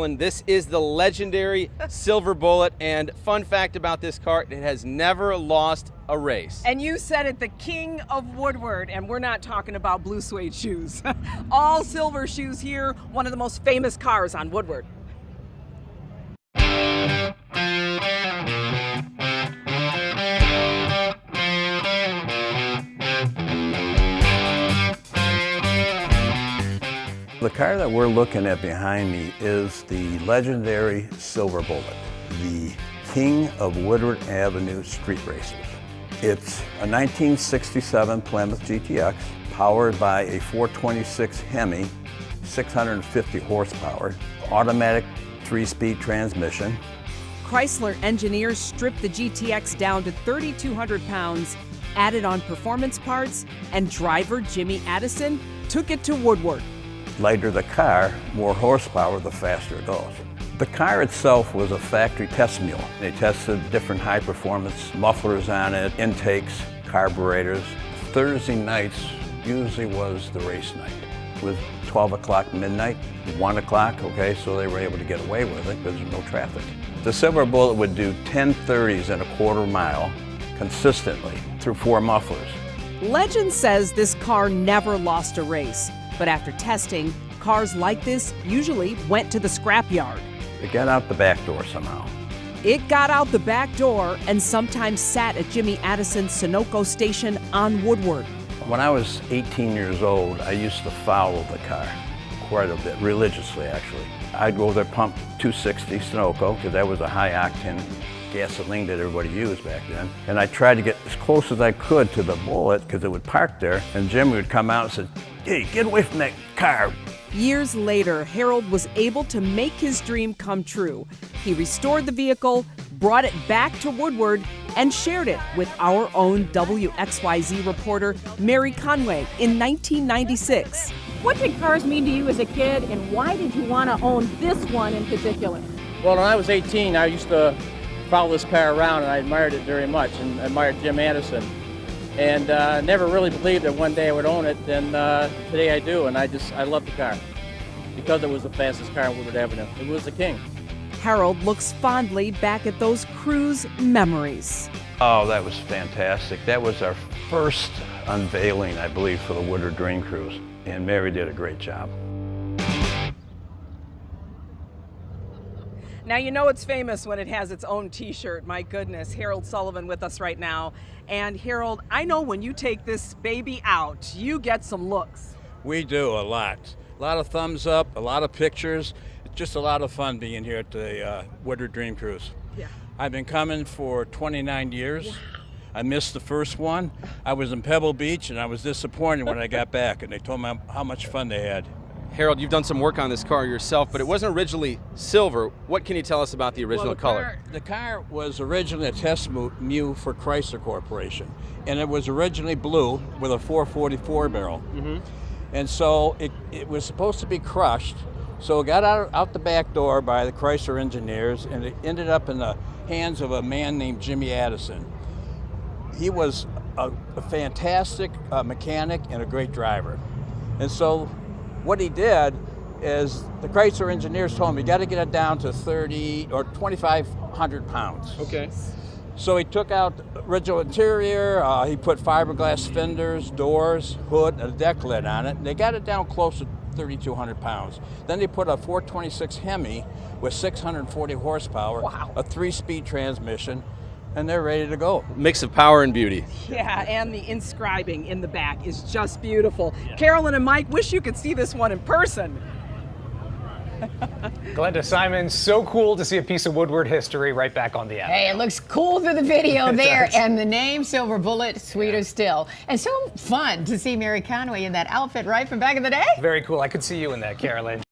This is the legendary Silver Bullet, and fun fact about this car, it has never lost a race. And you said it, the king of Woodward, and we're not talking about blue suede shoes. All silver shoes here, one of the most famous cars on Woodward. The car that we're looking at behind me is the legendary Silver Bullet, the king of Woodward Avenue street races. It's a 1967 Plymouth GTX powered by a 426 Hemi, 650 horsepower, automatic 3-speed transmission. Chrysler engineers stripped the GTX down to 3,200 pounds, added on performance parts, and driver Jimmy Addison took it to Woodward. Lighter the car, more horsepower, the faster it goes. The car itself was a factory test mule. They tested different high-performance mufflers on it, intakes, carburetors. Thursday nights usually was the race night. It was 12 o'clock midnight, 1 o'clock, okay, so they were able to get away with it because there's no traffic. The Silver Bullet would do 10:30s in a quarter mile consistently through 4 mufflers. Legend says this car never lost a race. But after testing, cars like this usually went to the scrapyard. It got out the back door somehow. It got out the back door and sometimes sat at Jimmy Addison's Sunoco station on Woodward. When I was 18 years old, I used to follow the car quite a bit, religiously actually. I'd go there, pump 260 Sunoco, because that was a high-octane gasoline that everybody used back then. And I tried to get as close as I could to the Bullet, because it would park there, and Jimmy would come out and say, "Hey, get away from that car." Years later, Harold was able to make his dream come true. He restored the vehicle, brought it back to Woodward, and shared it with our own WXYZ reporter, Mary Conway, in 1996. What did cars mean to you as a kid, and why did you want to own this one in particular? Well, when I was 18, I used to follow this car around, and I admired it very much, and admired Jim Addison. And never really believed that one day I would own it, and today I do, and I love the car because it was the fastest car on Woodward Avenue. It was the king. Harold looks fondly back at those cruise memories. Oh, that was fantastic. That was our first unveiling, I believe, for the Woodward Dream Cruise, and Mary did a great job. Now you know it's famous when it has its own t-shirt. My goodness, Harold Sullivan with us right now. And Harold, I know when you take this baby out, you get some looks. We do, a lot. A lot of thumbs up, a lot of pictures. It's just a lot of fun being here at the Woodward Dream Cruise. Yeah. I've been coming for 29 years. Wow. I missed the first one. I was in Pebble Beach and I was disappointed when I got back, and they told me how much fun they had. Harold, you've done some work on this car yourself, but it wasn't originally silver. What can you tell us about the original color? The car was originally a test mule for Chrysler Corporation, and it was originally blue with a 444 barrel. Mm-hmm. And so it was supposed to be crushed, so it got out the back door by the Chrysler engineers, and it ended up in the hands of a man named Jimmy Addison. He was a fantastic mechanic and a great driver. And so what he did is the Chrysler engineers told him, you got to get it down to 30 or 2,500 pounds. Okay. So he took out the original interior, he put fiberglass fenders, doors, hood, and a deck lid on it. And they got it down close to 3,200 pounds. Then they put a 426 Hemi with 640 horsepower, wow, a 3-speed transmission, and they're ready to go. Mix of power and beauty. Yeah, and the inscribing in the back is just beautiful. Yeah. Carolyn and Mike, wish you could see this one in person. Glenda Simon, so cool to see a piece of Woodward history right back on the app. Hey, it looks cool through the video there, and the name Silver Bullet, sweeter still. And so fun to see Mary Conway in that outfit right from back in the day. Very cool. I could see you in that, Carolyn.